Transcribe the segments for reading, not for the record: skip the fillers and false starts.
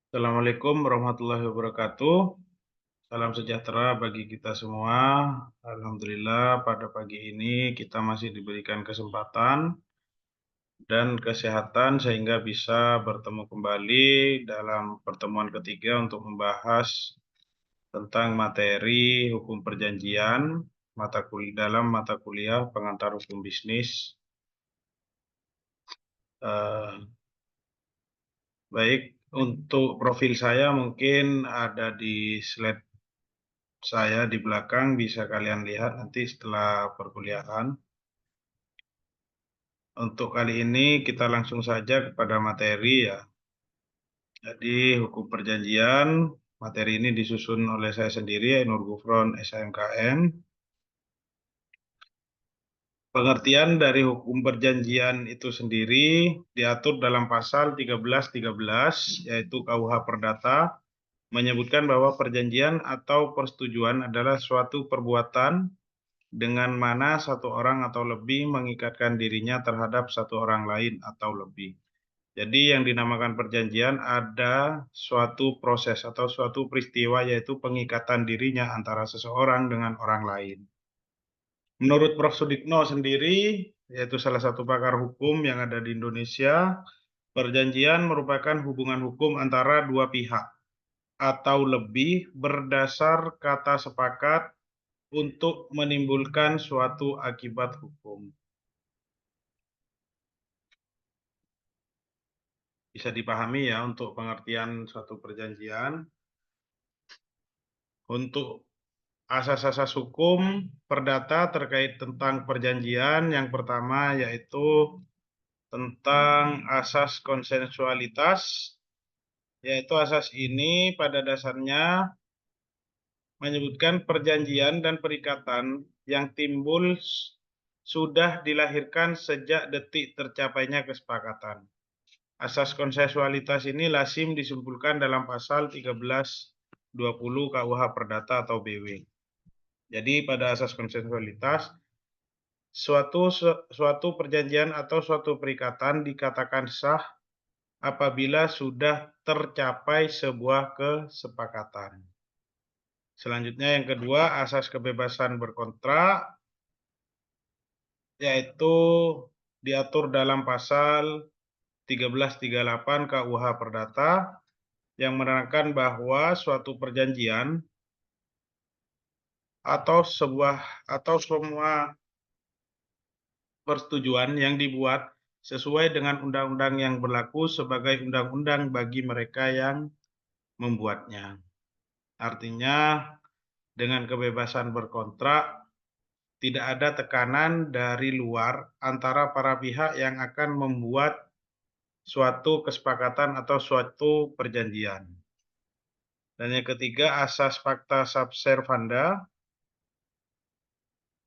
Assalamualaikum warahmatullahi wabarakatuh. Salam sejahtera bagi kita semua. Alhamdulillah pada pagi ini kita masih diberikan kesempatan dan kesehatan sehingga bisa bertemu kembali dalam pertemuan ketiga untuk membahas tentang materi hukum perjanjian dalam mata kuliah pengantar hukum bisnis. Eh, Baik, untuk profil saya mungkin ada di slide saya di belakang, bisa kalian lihat nanti setelah perkuliahan. Untuk kali ini kita langsung saja kepada materi ya. Jadi hukum perjanjian, materi ini disusun oleh saya sendiri, Nur Gufron, SHMKM. Pengertian dari hukum perjanjian itu sendiri diatur dalam pasal 1313, yaitu KUH Perdata, menyebutkan bahwa perjanjian atau persetujuan adalah suatu perbuatan dengan mana satu orang atau lebih mengikatkan dirinya terhadap satu orang lain atau lebih. Jadi yang dinamakan perjanjian ada suatu proses atau suatu peristiwa yaitu pengikatan dirinya antara seseorang dengan orang lain. Menurut Prof. Sudikno sendiri, yaitu salah satu pakar hukum yang ada di Indonesia, perjanjian merupakan hubungan hukum antara dua pihak atau lebih berdasar kata sepakat untuk menimbulkan suatu akibat hukum. Bisa dipahami ya untuk pengertian suatu perjanjian. Untuk asas-asas hukum perdata terkait tentang perjanjian, yang pertama yaitu tentang asas konsensualitas, yaitu asas ini pada dasarnya menyebutkan perjanjian dan perikatan yang timbul sudah dilahirkan sejak detik tercapainya kesepakatan. Asas konsensualitas ini lazim disimpulkan dalam pasal 1320 KUH Perdata atau BW. Jadi pada asas konsensualitas, suatu perjanjian atau suatu perikatan dikatakan sah apabila sudah tercapai sebuah kesepakatan. Selanjutnya yang kedua, asas kebebasan berkontrak, yaitu diatur dalam pasal 1338 KUH Perdata yang menerangkan bahwa suatu perjanjian atau semua persetujuan yang dibuat sesuai dengan undang-undang yang berlaku sebagai undang-undang bagi mereka yang membuatnya. Artinya dengan kebebasan berkontrak tidak ada tekanan dari luar antara para pihak yang akan membuat suatu kesepakatan atau suatu perjanjian. Dan yang ketiga, asas pacta sub servanda,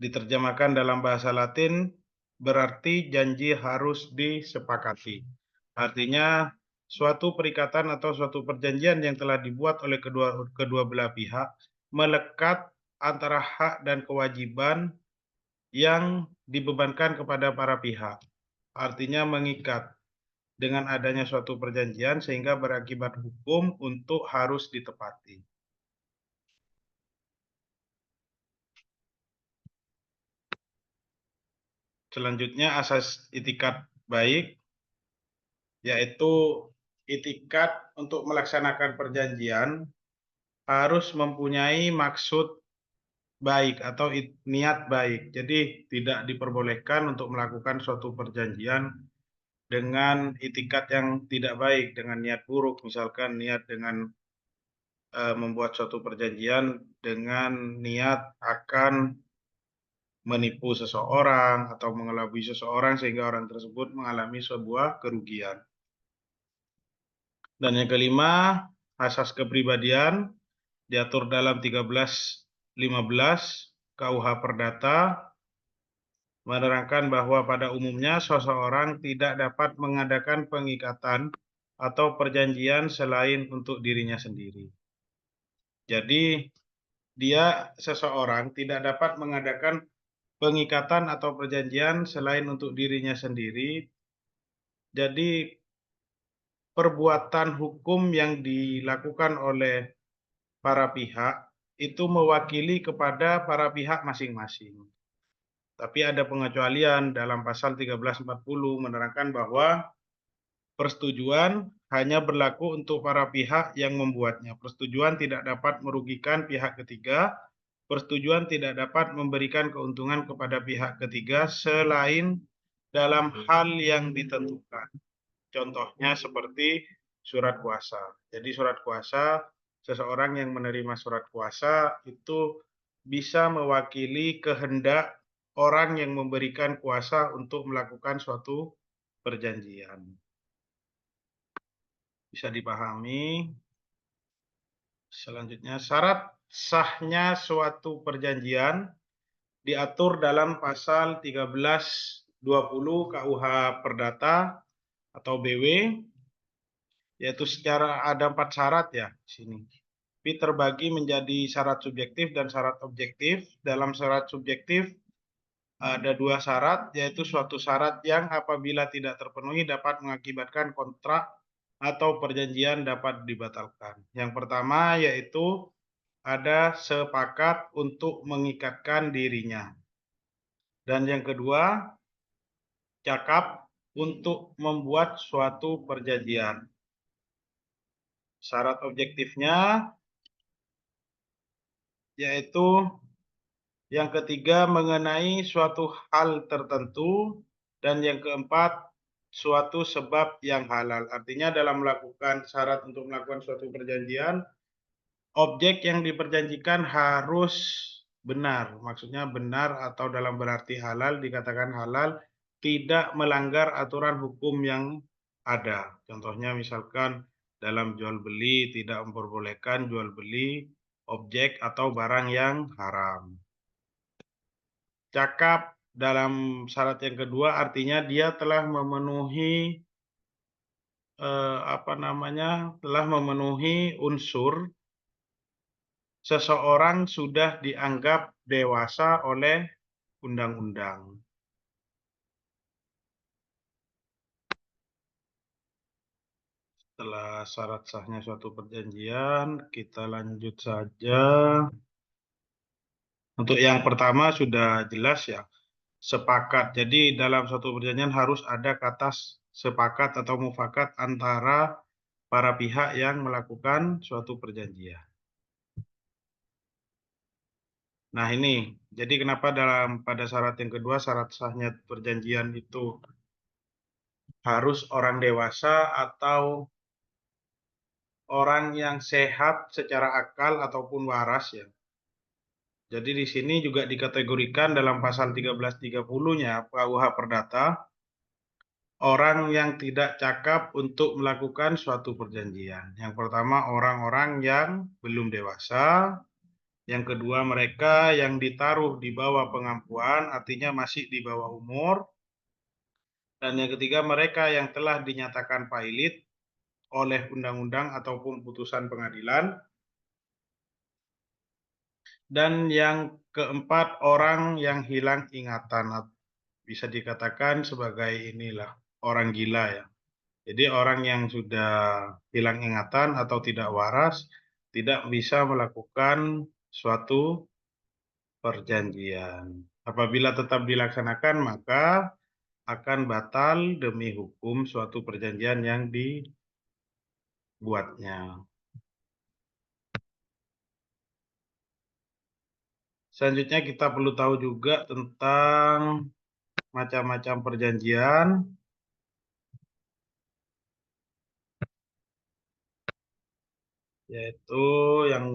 diterjemahkan dalam bahasa Latin, berarti janji harus disepakati. Artinya, suatu perikatan atau suatu perjanjian yang telah dibuat oleh kedua belah pihak melekat antara hak dan kewajiban yang dibebankan kepada para pihak. Artinya mengikat dengan adanya suatu perjanjian sehingga berakibat hukum untuk harus ditepati. Selanjutnya asas itikat baik, yaitu itikat untuk melaksanakan perjanjian harus mempunyai maksud baik atau niat baik. Jadi tidak diperbolehkan untuk melakukan suatu perjanjian dengan itikat yang tidak baik, dengan niat buruk, misalkan niat dengan membuat suatu perjanjian dengan niat akan menipu seseorang atau mengelabui seseorang sehingga orang tersebut mengalami sebuah kerugian. Dan yang kelima, asas kepribadian diatur dalam 1315 KUH Perdata menerangkan bahwa pada umumnya seseorang tidak dapat mengadakan pengikatan atau perjanjian selain untuk dirinya sendiri. Jadi seseorang tidak dapat mengadakan pengikatan atau perjanjian selain untuk dirinya sendiri. Jadi perbuatan hukum yang dilakukan oleh para pihak itu mewakili kepada para pihak masing-masing. Tapi ada pengecualian dalam pasal 1340 menerangkan bahwa persetujuan hanya berlaku untuk para pihak yang membuatnya. Persetujuan tidak dapat merugikan pihak ketiga. Persetujuan tidak dapat memberikan keuntungan kepada pihak ketiga selain dalam hal yang ditentukan. Contohnya seperti surat kuasa. Jadi surat kuasa, seseorang yang menerima surat kuasa itu bisa mewakili kehendak orang yang memberikan kuasa untuk melakukan suatu perjanjian. Bisa dipahami. Selanjutnya, syarat sahnya suatu perjanjian diatur dalam pasal 1320 KUH Perdata atau BW, yaitu secara ada 4 syarat ya di sini. Tapi terbagi menjadi syarat subjektif dan syarat objektif. Dalam syarat subjektif ada 2 syarat, yaitu suatu syarat yang apabila tidak terpenuhi dapat mengakibatkan kontrak atau perjanjian dapat dibatalkan. Yang pertama yaitu ada sepakat untuk mengikatkan dirinya. Dan yang kedua, cakap untuk membuat suatu perjanjian. Syarat objektifnya yaitu yang ketiga mengenai suatu hal tertentu, dan yang keempat suatu sebab yang halal. Artinya dalam melakukan syarat untuk melakukan suatu perjanjian, objek yang diperjanjikan harus benar. Maksudnya benar atau dalam berarti halal, dikatakan halal, tidak melanggar aturan hukum yang ada. Contohnya misalkan dalam jual beli tidak memperbolehkan jual beli objek atau barang yang haram. Cakap dalam syarat yang kedua artinya dia telah memenuhi telah memenuhi unsur seseorang sudah dianggap dewasa oleh undang-undang. Setelah syarat sahnya suatu perjanjian, kita lanjut saja. Untuk yang pertama sudah jelas ya, sepakat. Jadi dalam suatu perjanjian harus ada kata sepakat atau mufakat antara para pihak yang melakukan suatu perjanjian. Nah ini, jadi kenapa pada syarat yang kedua, syarat sahnya perjanjian itu harus orang dewasa atau orang yang sehat secara akal ataupun waras ya. Jadi di sini juga dikategorikan dalam pasal 1330-nya KUH Perdata, orang yang tidak cakap untuk melakukan suatu perjanjian. Yang pertama orang-orang yang belum dewasa, yang kedua mereka yang ditaruh di bawah pengampuan, artinya masih di bawah umur, dan yang ketiga mereka yang telah dinyatakan pailit oleh undang-undang ataupun putusan pengadilan. Dan yang keempat, orang yang hilang ingatan. Bisa dikatakan sebagai inilah, orang gila ya. Jadi orang yang sudah hilang ingatan atau tidak waras, tidak bisa melakukan suatu perjanjian. Apabila tetap dilaksanakan, maka akan batal demi hukum suatu perjanjian yang dibuatnya. Selanjutnya kita perlu tahu juga tentang macam-macam perjanjian, yaitu yang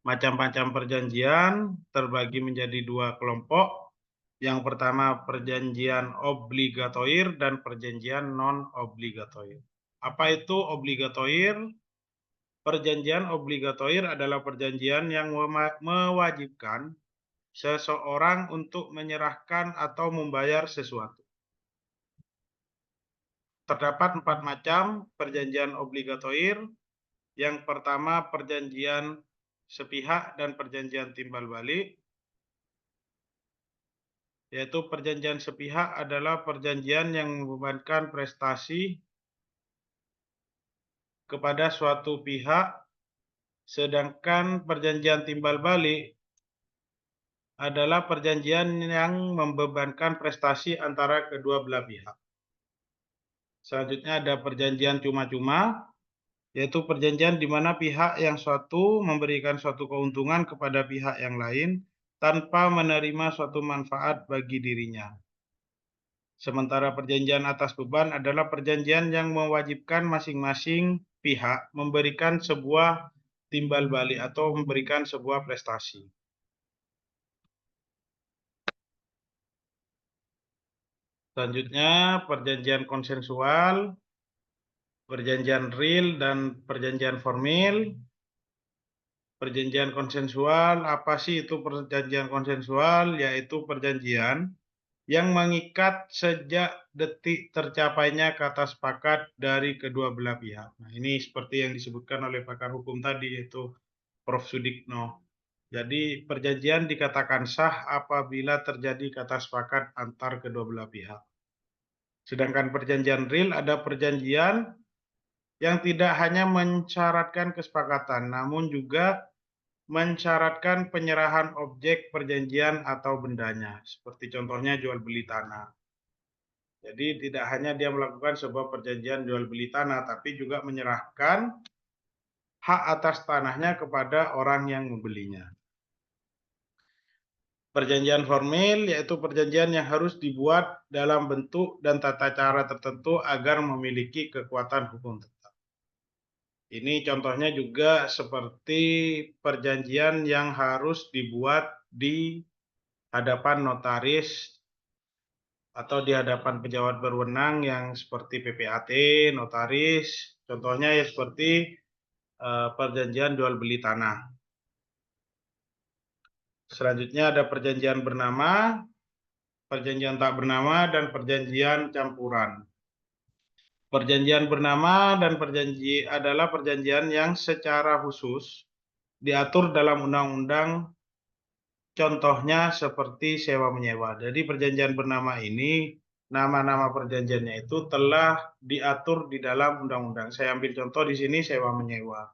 macam-macam perjanjian terbagi menjadi 2 kelompok. Yang pertama perjanjian obligatoir dan perjanjian non-obligatoir. Apa itu obligatoir? Perjanjian obligatoir adalah perjanjian yang mewajibkan seseorang untuk menyerahkan atau membayar sesuatu. Terdapat 4 macam perjanjian obligatoir. Yang pertama perjanjian sepihak dan perjanjian timbal balik. Yaitu perjanjian sepihak adalah perjanjian yang membebankan prestasi kepada suatu pihak, sedangkan perjanjian timbal balik adalah perjanjian yang membebankan prestasi antara kedua belah pihak. Selanjutnya ada perjanjian cuma-cuma, yaitu perjanjian di mana pihak yang suatu memberikan suatu keuntungan kepada pihak yang lain tanpa menerima suatu manfaat bagi dirinya. Sementara perjanjian atas beban adalah perjanjian yang mewajibkan masing-masing pihak memberikan sebuah timbal balik atau memberikan sebuah prestasi. Selanjutnya, perjanjian konsensual, perjanjian real, dan perjanjian formil. Perjanjian konsensual, apa sih itu perjanjian konsensual? Yaitu perjanjian yang mengikat sejak detik tercapainya kata sepakat dari kedua belah pihak. Nah, ini seperti yang disebutkan oleh pakar hukum tadi, yaitu Prof. Sudikno. Jadi, perjanjian dikatakan sah apabila terjadi kata sepakat antar kedua belah pihak. Sedangkan perjanjian real ada perjanjian yang tidak hanya mensyaratkan kesepakatan, namun juga mensyaratkan penyerahan objek perjanjian atau bendanya, seperti contohnya jual beli tanah. Jadi tidak hanya dia melakukan sebuah perjanjian jual beli tanah, tapi juga menyerahkan hak atas tanahnya kepada orang yang membelinya. Perjanjian formil yaitu perjanjian yang harus dibuat dalam bentuk dan tata cara tertentu agar memiliki kekuatan hukum tetap. Ini contohnya juga seperti perjanjian yang harus dibuat di hadapan notaris atau di hadapan pejabat berwenang yang seperti PPAT, notaris, contohnya ya seperti perjanjian jual beli tanah. Selanjutnya ada perjanjian bernama, perjanjian tak bernama, dan perjanjian campuran. Perjanjian bernama dan perjanji adalah perjanjian yang secara khusus diatur dalam undang-undang, contohnya seperti sewa menyewa. Jadi perjanjian bernama ini, nama-nama perjanjiannya itu telah diatur di dalam undang-undang. Saya ambil contoh di sini sewa menyewa.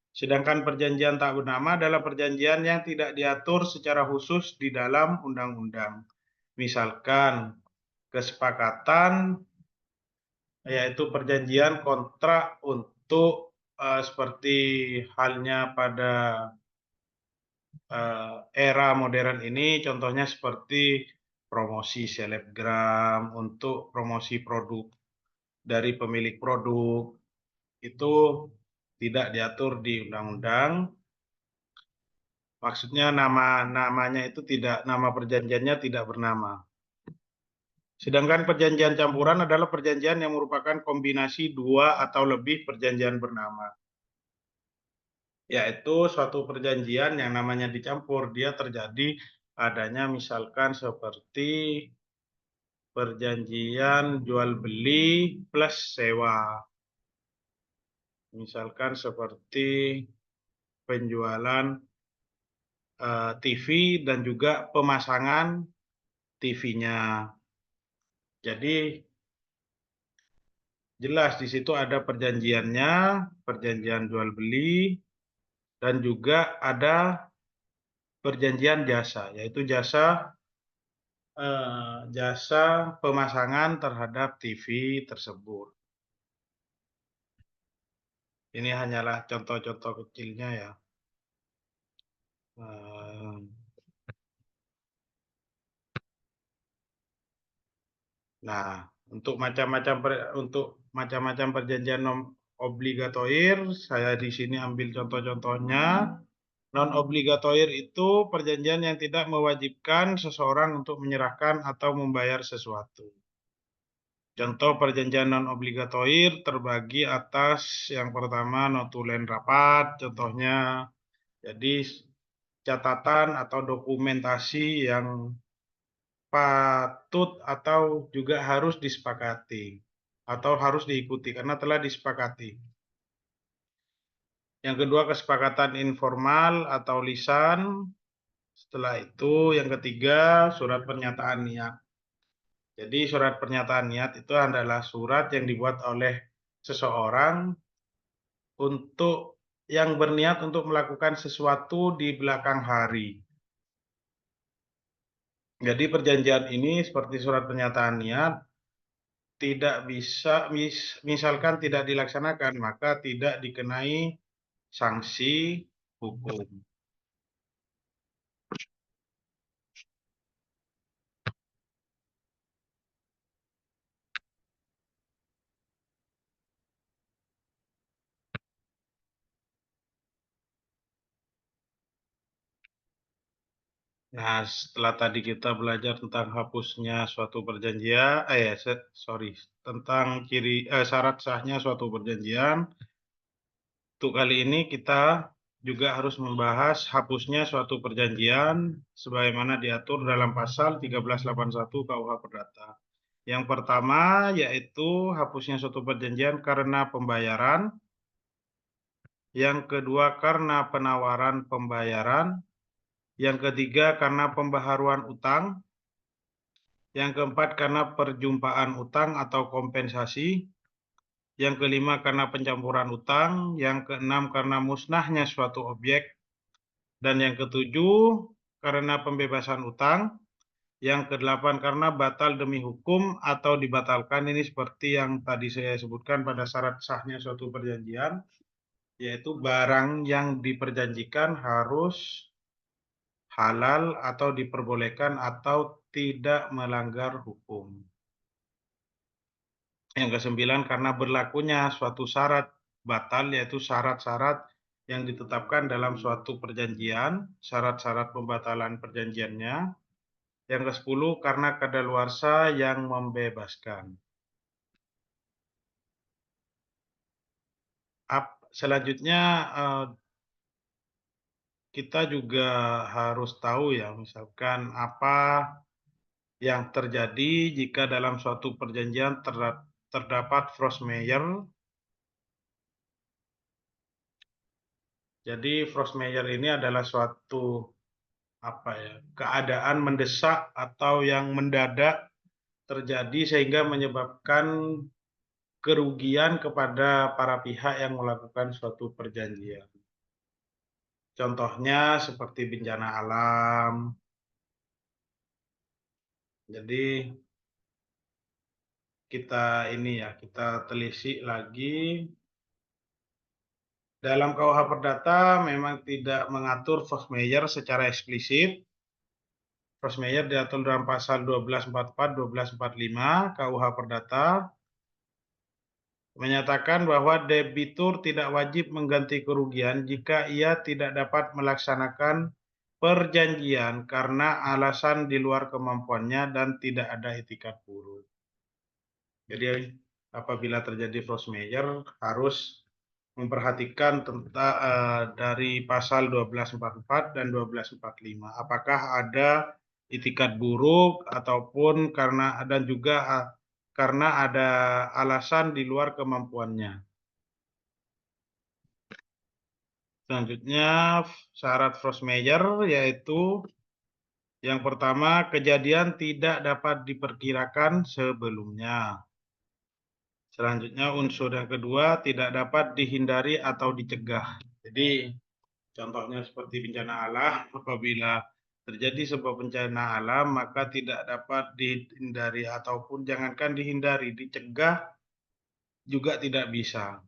Sedangkan perjanjian tak bernama adalah perjanjian yang tidak diatur secara khusus di dalam undang-undang. Misalkan kesepakatan, yaitu perjanjian kontrak untuk seperti halnya pada era modern ini, contohnya seperti promosi selebgram untuk promosi produk dari pemilik produk, itu tidak diatur di undang-undang. Maksudnya namanya itu tidak, nama perjanjiannya tidak bernama. Sedangkan perjanjian campuran adalah perjanjian yang merupakan kombinasi dua atau lebih perjanjian bernama. Yaitu suatu perjanjian yang namanya dicampur, dia terjadi adanya misalkan seperti perjanjian jual beli plus sewa. Misalkan seperti penjualan TV dan juga pemasangan TV-nya. Jadi jelas di situ ada perjanjiannya, perjanjian jual beli, dan juga ada perjanjian jasa, yaitu jasa pemasangan terhadap TV tersebut. Ini hanyalah contoh-contoh kecilnya ya. Nah, untuk macam-macam perjanjian non obligatoir, saya di sini ambil contoh-contohnya. Non obligatoir itu perjanjian yang tidak mewajibkan seseorang untuk menyerahkan atau membayar sesuatu. Contoh perjanjian non obligatoir terbagi atas yang pertama notulen rapat, contohnya jadi catatan atau dokumentasi yang patut atau juga harus disepakati atau harus diikuti karena telah disepakati. Yang kedua kesepakatan informal atau lisan. Setelah itu yang ketiga surat pernyataan niat. Jadi surat pernyataan niat itu adalah surat yang dibuat oleh seseorang untuk yang berniat untuk melakukan sesuatu di belakang hari. Jadi perjanjian ini seperti surat pernyataan niat tidak bisa misalkan tidak dilaksanakan maka tidak dikenai sanksi hukum. Nah, setelah tadi kita belajar tentang hapusnya suatu perjanjian, tentang syarat sahnya suatu perjanjian. Untuk kali ini kita juga harus membahas hapusnya suatu perjanjian sebagaimana diatur dalam pasal 1381 KUH Perdata. Yang pertama yaitu hapusnya suatu perjanjian karena pembayaran. Yang kedua karena penawaran pembayaran. Yang ketiga karena pembaharuan utang. Yang keempat karena perjumpaan utang atau kompensasi. Yang kelima karena pencampuran utang. Yang keenam karena musnahnya suatu objek. Dan yang ketujuh karena pembebasan utang. Yang kedelapan karena batal demi hukum atau dibatalkan. Ini seperti yang tadi saya sebutkan pada syarat sahnya suatu perjanjian, yaitu barang yang diperjanjikan harus halal atau diperbolehkan atau tidak melanggar hukum. Yang kesembilan karena berlakunya suatu syarat batal, yaitu syarat-syarat yang ditetapkan dalam suatu perjanjian, syarat-syarat pembatalan perjanjiannya. Yang ke-10 karena kadaluarsa yang membebaskan. Selanjutnya kita juga harus tahu ya, misalkan apa yang terjadi jika dalam suatu perjanjian terdapat force majeure. Jadi force majeure ini adalah suatu keadaan mendesak atau yang mendadak terjadi sehingga menyebabkan kerugian kepada para pihak yang melakukan suatu perjanjian. Contohnya seperti bencana alam. Jadi kita telisik lagi. Dalam KUH Perdata memang tidak mengatur force majeure secara eksplisit. Force majeure diatur dalam pasal 1244, 1245 KUH Perdata. Menyatakan bahwa debitur tidak wajib mengganti kerugian jika ia tidak dapat melaksanakan perjanjian karena alasan di luar kemampuannya dan tidak ada itikat buruk. Jadi apabila terjadi force majeure harus memperhatikan tentang dari pasal 1244 dan 1245. Apakah ada itikat buruk ataupun karena ada alasan di luar kemampuannya. Selanjutnya syarat force majeure yaitu yang pertama kejadian tidak dapat diperkirakan sebelumnya. Selanjutnya unsur yang kedua tidak dapat dihindari atau dicegah. Jadi contohnya seperti bencana alam, apabila terjadi sebuah bencana alam maka tidak dapat dihindari ataupun jangankan dihindari, dicegah juga tidak bisa.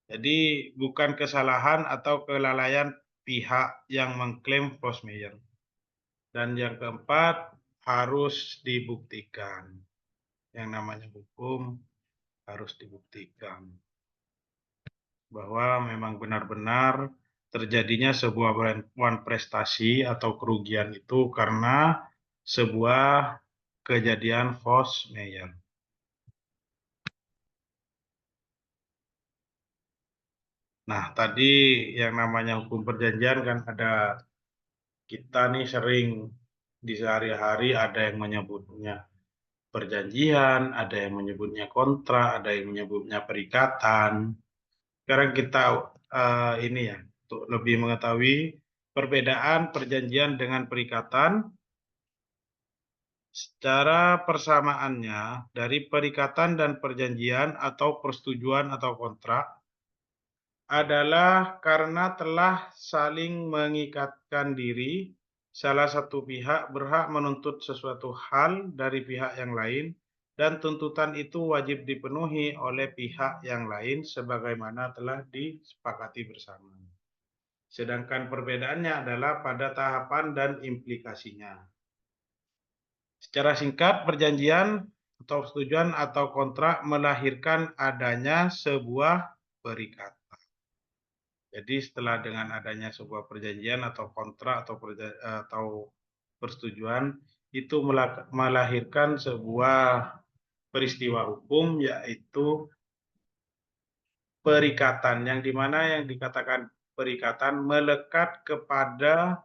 Jadi bukan kesalahan atau kelalaian pihak yang mengklaim force majeure. Dan yang keempat harus dibuktikan. Yang namanya hukum harus dibuktikan bahwa memang benar-benar terjadinya sebuah prestasi atau kerugian itu karena sebuah kejadian force majeure. Nah, tadi yang namanya hukum perjanjian kan ada, kita nih sering di sehari-hari ada yang menyebutnya perjanjian, ada yang menyebutnya kontrak, ada yang menyebutnya perikatan. Sekarang kita untuk lebih mengetahui perbedaan perjanjian dengan perikatan. Secara persamaannya dari perikatan dan perjanjian atau persetujuan atau kontrak, adalah karena telah saling mengikatkan diri, salah satu pihak berhak menuntut sesuatu hal dari pihak yang lain, dan tuntutan itu wajib dipenuhi oleh pihak yang lain sebagaimana telah disepakati bersama. Sedangkan perbedaannya adalah pada tahapan dan implikasinya. Secara singkat, perjanjian atau persetujuan atau kontrak melahirkan adanya sebuah perikatan. Jadi setelah dengan adanya sebuah perjanjian atau kontrak atau persetujuan itu melahirkan sebuah peristiwa hukum, yaitu perikatan, yang dimana yang dikatakan perikatan melekat kepada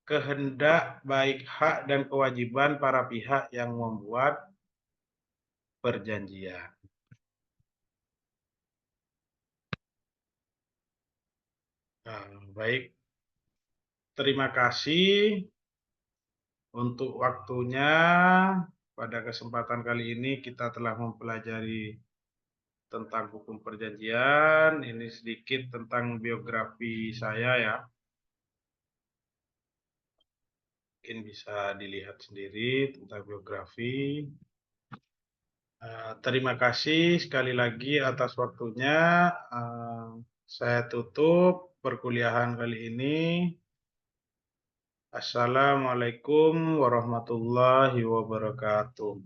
kehendak, baik hak dan kewajiban para pihak yang membuat perjanjian. Nah, baik, terima kasih untuk waktunya. Pada kesempatan kali ini kita telah mempelajari tentang hukum perjanjian. Ini sedikit tentang biografi saya ya. Mungkin bisa dilihat sendiri tentang biografi. Terima kasih sekali lagi atas waktunya. Saya tutup perkuliahan kali ini. Assalamualaikum warahmatullahi wabarakatuh.